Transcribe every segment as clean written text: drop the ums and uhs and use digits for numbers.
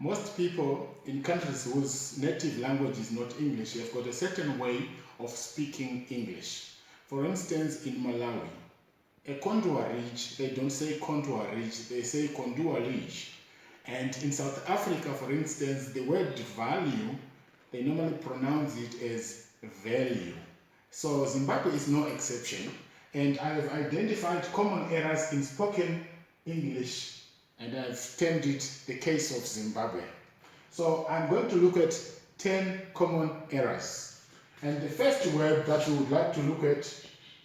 Most people in countries whose native language is not English have got a certain way of speaking English. For instance, in Malawi, a contour ridge, they don't say contour ridge, they say contour ridge. And in South Africa, for instance, the word value, they normally pronounce it as value. So Zimbabwe is no exception. And I have identified common errors in spoken English, and I've termed it the case of Zimbabwe. So I'm going to look at 10 common errors. And the first word that we would like to look at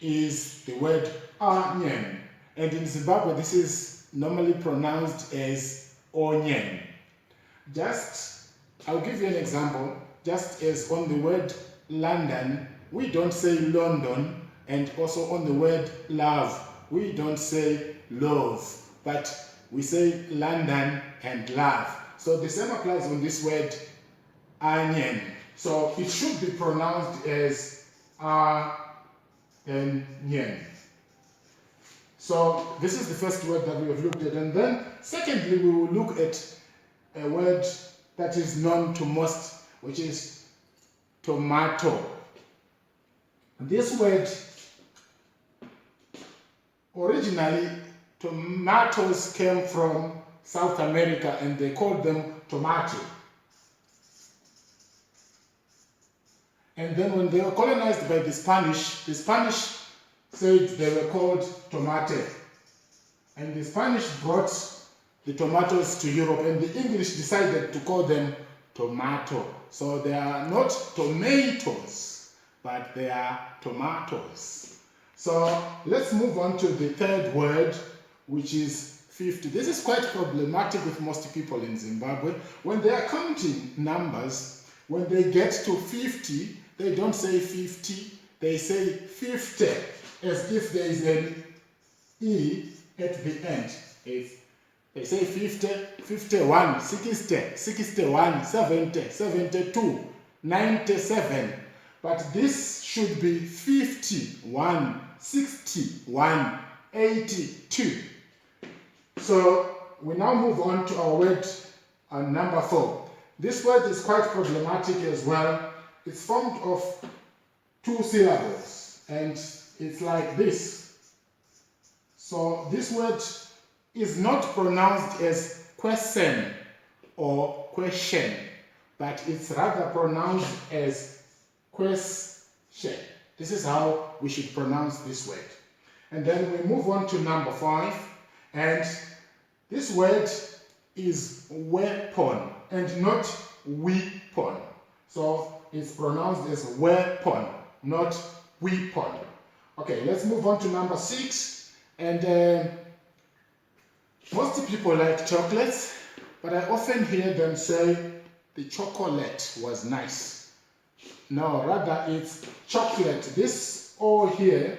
is the word onion. And in Zimbabwe, this is normally pronounced as onion. I'll give you an example. Just as on the word London, we don't say London, and also on the word love, we don't say love, but we say London and love. So the same applies on this word onion. So it should be pronounced as onion. So this is the first word that we have looked at. And then secondly, we will look at a word that is known to most, which is tomato. This word, originally, tomatoes came from South America and they called them tomato. And then when they were colonized by the Spanish said they were called tomate. And the Spanish brought the tomatoes to Europe, and the English decided to call them tomato. So they are not tomatoes, but they are tomatoes. So let's move on to the third word, which is 50. This is quite problematic with most people in Zimbabwe. When they are counting numbers, when they get to 50, they don't say 50, they say 50, as if there is an E at the end. They say 50, 51, 60, 61, 70, 72, 97. But this should be 51, 61, 82. So we now move on to our word number 4. This word is quite problematic as well. It's formed of 2 syllables and it's like this. So this word is not pronounced as question or question, but it's rather pronounced as question. This is how we should pronounce this word. And then we move on to number 5, and this word is weapon and not weapon. So it's pronounced as weapon, not weapon. Okay, let's move on to number 6. And most people like chocolates, but I often hear them say the chocolate was nice. No, rather it's chocolate. This O here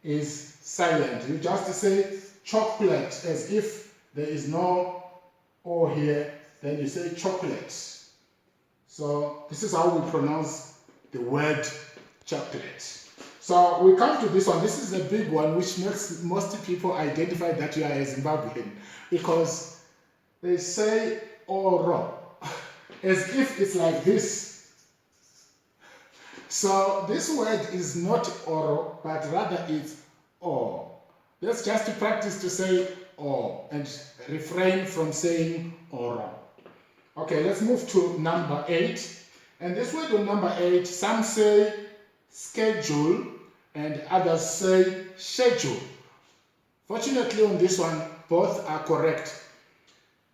is silent. You just say chocolate as if there is no O here, then you say chocolate. So this is how we pronounce the word chocolate. So we come to this one. This is a big one which makes most people identify that you are a Zimbabwean, because they say oro as if it's like this. So this word is not oro, but rather it's o. Let's just practice to say o and refrain from saying oro. Okay, let's move to number 8. And this word on number 8, some say schedule and others say schedule. Fortunately on this one, both are correct.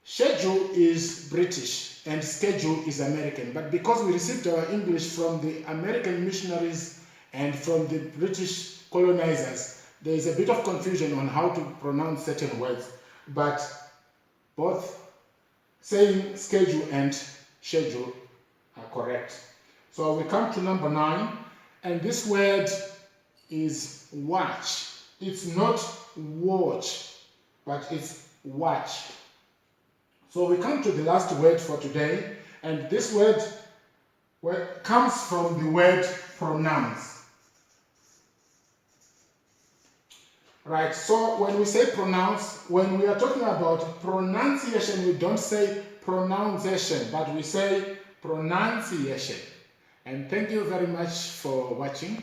Schedule is British and schedule is American. But because we received our English from the American missionaries and from the British colonizers, there is a bit of confusion on how to pronounce certain words. But both saying schedule and schedule are correct. So we come to number 9, and this word is watch. It's not watch, but it's watch. So we come to the last word for today, and this word comes from the word pronounce. Right, so when we say pronounce, when we are talking about pronunciation, we don't say pronunciation, but we say pronunciation. And thank you very much for watching.